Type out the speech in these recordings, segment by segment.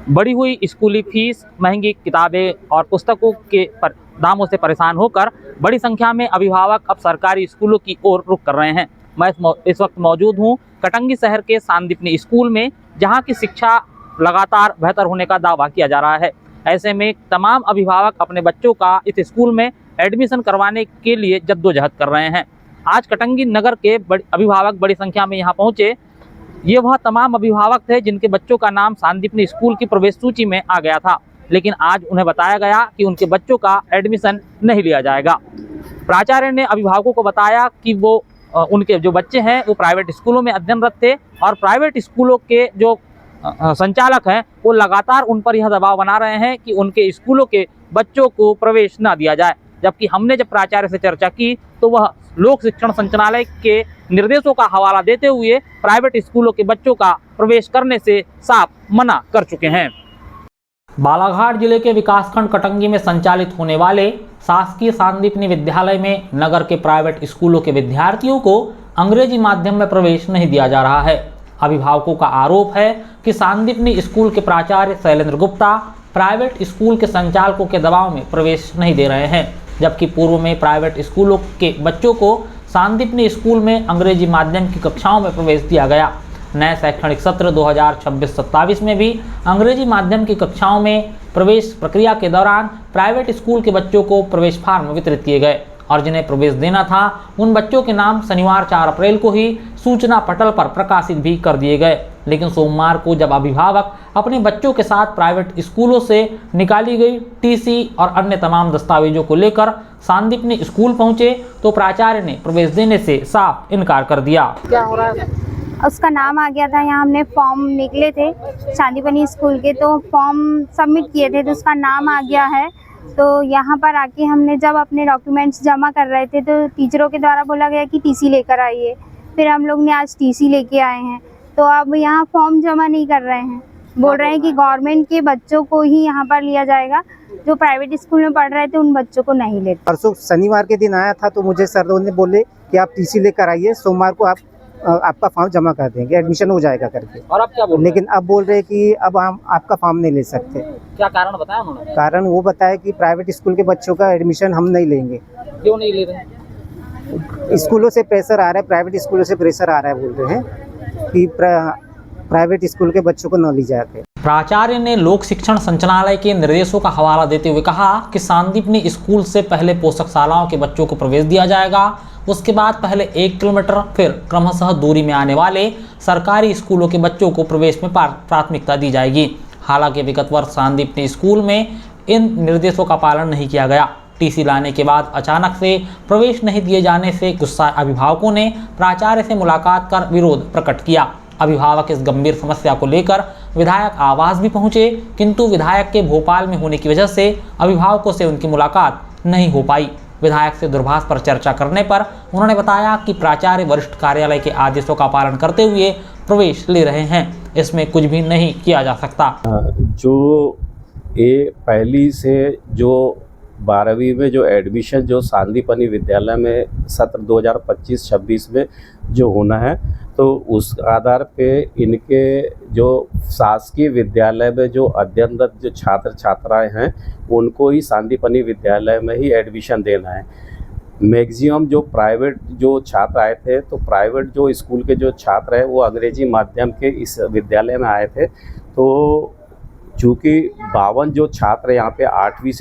बढ़ी हुई स्कूली फीस, महंगी किताबें और पुस्तकों के दामों से परेशान होकर बड़ी संख्या में अभिभावक अब सरकारी स्कूलों की ओर रुख कर रहे हैं। मैं इस वक्त मौजूद हूँ कटंगी शहर के सांदीपनि स्कूल में, जहाँ की शिक्षा लगातार बेहतर होने का दावा किया जा रहा है। ऐसे में तमाम अभिभावक अपने बच्चों का इस स्कूल में एडमिशन करवाने के लिए जद्दोजहद कर रहे हैं। आज कटंगी नगर के अभिभावक बड़ी संख्या में यहाँ पहुँचे। ये वह तमाम अभिभावक थे जिनके बच्चों का नाम सांदीपनि स्कूल की प्रवेश सूची में आ गया था, लेकिन आज उन्हें बताया गया कि उनके बच्चों का एडमिशन नहीं लिया जाएगा। प्राचार्य ने अभिभावकों को बताया कि वो उनके जो बच्चे हैं वो प्राइवेट स्कूलों में अध्ययनरत थे और प्राइवेट स्कूलों के जो संचालक हैं वो लगातार उन पर यह दबाव बना रहे हैं कि उनके स्कूलों के बच्चों को प्रवेश न दिया जाए। जबकि हमने जब प्राचार्य से चर्चा की तो वह लोक शिक्षण संचालनालय के निर्देशों का हवाला देते हुए प्राइवेट स्कूलों के बच्चों का प्रवेश करने से साफ मना कर चुके हैं। बालाघाट जिले के विकासखंड कटंगी में संचालित होने वाले शासकीय सांदीपनि विद्यालय में नगर के प्राइवेट स्कूलों के विद्यार्थियों को अंग्रेजी माध्यम में प्रवेश नहीं दिया जा रहा है। अभिभावकों का आरोप है कि सांदीपनि स्कूल के प्राचार्य शैलेंद्र गुप्ता प्राइवेट स्कूल के संचालकों के दबाव में प्रवेश नहीं दे रहे हैं, जबकि पूर्व में प्राइवेट स्कूलों के बच्चों को सांदीपनि स्कूल में अंग्रेजी माध्यम की कक्षाओं में प्रवेश दिया गया। नए शैक्षणिक सत्र 2026-27 में भी अंग्रेजी माध्यम की कक्षाओं में प्रवेश प्रक्रिया के दौरान प्राइवेट स्कूल के बच्चों को प्रवेश फार्म वितरित किए गए और जिन्हें प्रवेश देना था उन बच्चों के नाम शनिवार 4 अप्रैल को ही सूचना पटल पर प्रकाशित भी कर दिए गए। लेकिन सोमवार को जब अभिभावक अपने बच्चों के साथ प्राइवेट स्कूलों से निकाली गई टीसी और अन्य तमाम दस्तावेजों को लेकर सांदीपनि स्कूल पहुंचे तो प्राचार्य ने प्रवेश देने से साफ इनकार कर दिया। क्या हो रहा है? उसका नाम आ गया था, यहाँ हमने फॉर्म निकले थे सांदीपनि स्कूल के, तो फॉर्म सबमिट किए थे तो उसका नाम आ गया है। तो यहाँ पर आके हमने जब अपने डॉक्यूमेंट्स जमा कर रहे थे तो टीचरों के द्वारा बोला गया कि टीसी लेकर आइए। फिर हम लोग ने आज टीसी लेके आए हैं, तो अब यहाँ फॉर्म जमा नहीं कर रहे हैं। बोल रहे हैं कि गवर्नमेंट के बच्चों को ही यहाँ पर लिया जाएगा, जो प्राइवेट स्कूल में पढ़ रहे थे उन बच्चों को नहीं लेते। परसों शनिवार के दिन आया था तो मुझे सर ने बोले कि आप टीसी लेकर आइए, सोमवार को आपका फॉर्म जमा कर देंगे, एडमिशन हो जाएगा करके। और अब क्या बोल रहे हैं? लेकिन अब बोल रहे हैं कि अब हम आपका फॉर्म नहीं ले सकते। क्या कारण बताया उन्होंने? कारण वो बताया कि प्राइवेट स्कूल के बच्चों का एडमिशन हम नहीं लेंगे। क्यों नहीं ले रहे? स्कूलों से प्रेशर आ रहा है, प्राइवेट स्कूलों से प्रेशर आ रहा है, बोल रहे हैं कि प्राइवेट स्कूल के बच्चों को न ली जाते। प्राचार्य ने लोक शिक्षण संचालनालय के निर्देशों का हवाला देते हुए कहा कि सांदीपनि स्कूल से पहले पोषक शालाओं के बच्चों को प्रवेश दिया जाएगा, उसके बाद पहले 1 किलोमीटर फिर क्रमशः दूरी में आने वाले सरकारी स्कूलों के बच्चों को प्रवेश में प्राथमिकता दी जाएगी। हालांकि विगत वर्ष सांदीपनि स्कूल में इन निर्देशों का पालन नहीं किया गया। टीसी लाने के बाद अचानक से प्रवेश नहीं दिए जाने से गुस्साए अभिभावकों ने प्राचार्य से मुलाकात कर विरोध प्रकट किया। अभिभावक इस गंभीर समस्या को लेकर विधायक आवास भी पहुंचे, किंतु विधायक के भोपाल में होने की वजह से अभिभावकों से उनकी मुलाकात नहीं हो पाई। विधायक से दूरभाष पर चर्चा करने पर उन्होंने बताया कि प्राचार्य वरिष्ठ कार्यालय के आदेशों का पालन करते हुए प्रवेश ले रहे हैं, इसमें कुछ भी नहीं किया जा सकता। जो ये पहली से जो 12वीं में जो एडमिशन जो सांदीपनि विद्यालय में सत्र 2025-26 में जो होना है, तो उस आधार पे इनके जो शासकीय विद्यालय में जो अध्ययनरत जो छात्र छात्राएं हैं उनको ही सांदीपनि विद्यालय में ही एडमिशन देना है। मैक्सिमम जो प्राइवेट जो छात्र आए थे, तो प्राइवेट जो स्कूल के जो छात्र हैं वो अंग्रेजी माध्यम के इस विद्यालय में आए थे। तो चूँकि 52 जो छात्र यहाँ पे 8वीं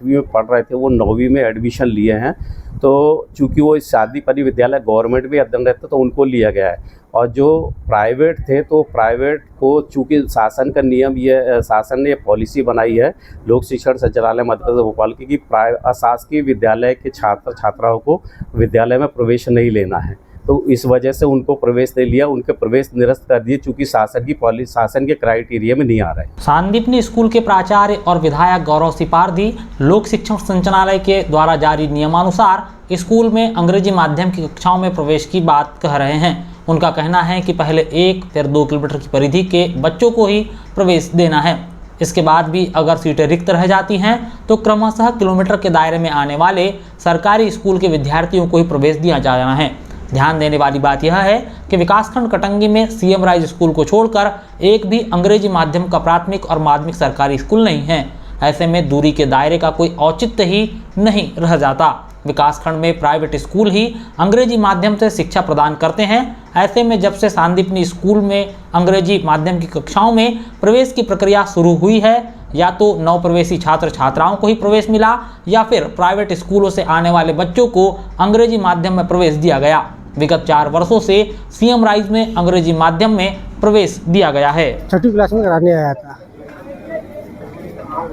में पढ़ रहे थे वो 9वीं में एडमिशन लिए हैं। तो चूँकि वो सांदीपनि विद्यालय गवर्नमेंट भी अध्ययन रहते तो उनको लिया गया है, और जो प्राइवेट थे तो प्राइवेट को चूँकि शासन का नियम ये शासन ने पॉलिसी बनाई है लोक शिक्षण संचालनालय मध्य प्रदेश भोपाल की कि अशासकीय विद्यालय के छात्र छात्राओं को विद्यालय में प्रवेश नहीं लेना है। तो इस वजह से उनको प्रवेश नहीं लिया, उनके प्रवेश निरस्त कर दिए, चूंकि शासन के क्राइटेरिया में नहीं आ रहे। सांदीपनि स्कूल के प्राचार्य और विधायक गौरव सिपार्दी लोक शिक्षण संचालनालय के द्वारा जारी नियमानुसार स्कूल में अंग्रेजी माध्यम की कक्षाओं में प्रवेश की बात कह रहे हैं। उनका कहना है कि पहले 1 फिर 2 किलोमीटर की परिधि के बच्चों को ही प्रवेश देना है। इसके बाद भी अगर सीटें रिक्त रह जाती हैं तो क्रमशः किलोमीटर के दायरे में आने वाले सरकारी स्कूल के विद्यार्थियों को ही प्रवेश दिया जाना है। ध्यान देने वाली बात यह है कि विकासखंड कटंगी में सीएम राइज स्कूल को छोड़कर एक भी अंग्रेजी माध्यम का प्राथमिक और माध्यमिक सरकारी स्कूल नहीं है। ऐसे में दूरी के दायरे का कोई औचित्य ही नहीं रह जाता। विकासखंड में प्राइवेट स्कूल ही अंग्रेजी माध्यम से शिक्षा प्रदान करते हैं। ऐसे में जब से सांदीपनि स्कूल में अंग्रेजी माध्यम की कक्षाओं में प्रवेश की प्रक्रिया शुरू हुई है, या तो नवप्रवेशी छात्र छात्राओं को ही प्रवेश मिला या फिर प्राइवेट स्कूलों से आने वाले बच्चों को अंग्रेजी माध्यम में प्रवेश दिया गया। विगत 4 वर्षों से सीएम राइज में अंग्रेजी माध्यम में प्रवेश दिया गया है। 6वीं क्लास में कराने आया था।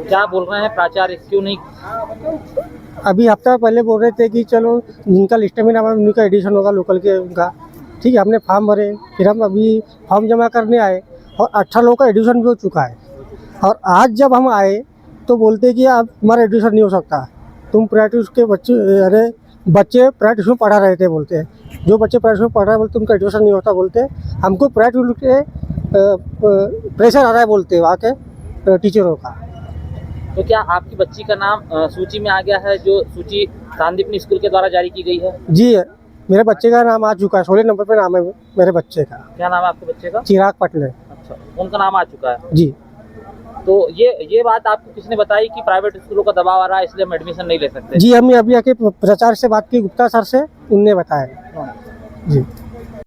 क्या बोल रहे हैं प्राचार्य, क्यों नहीं? अभी हफ्ता पहले बोल रहे थे कि चलो जिनका लिस्ट में नाम है उनका एडिशन होगा लोकल के उनका, ठीक है। हमने फॉर्म भरे, फिर हम अभी फॉर्म जमा करने आए और 18 लोगों का एडिशन भी हो चुका है। और आज जब हम आए तो बोलते कि अब तुम्हारा एडिशन नहीं हो सकता, तुम प्राइवेट के बच्चे प्राइवेट में पढ़ा रहे थे, बोलते हैं जो बच्चे प्राइवेट में पढ़ रहे हैं बोलते उनका एडिशन नहीं होता, बोलते हमको प्राइवेट के प्रेशर आ रहा है, बोलते वहाँ के टीचरों का। तो क्या आपकी बच्ची का नाम सूची में आ गया है, जो सूची सांदीपनि स्कूल के द्वारा जारी की गई है? जी, मेरे बच्चे का नाम आ चुका है, 16 नंबर पे नाम है मेरे बच्चे का। क्या नाम है आपके बच्चे का? चिराग पटले। अच्छा, उनका नाम आ चुका है जी। तो ये बात आपको किसने बताई कि प्राइवेट स्कूलों का दबाव आ रहा है इसलिए हम एडमिशन नहीं ले सकते? जी, हमने अभी आके प्राचार्य से बात की, गुप्ता सर से, उनने बताया। जी।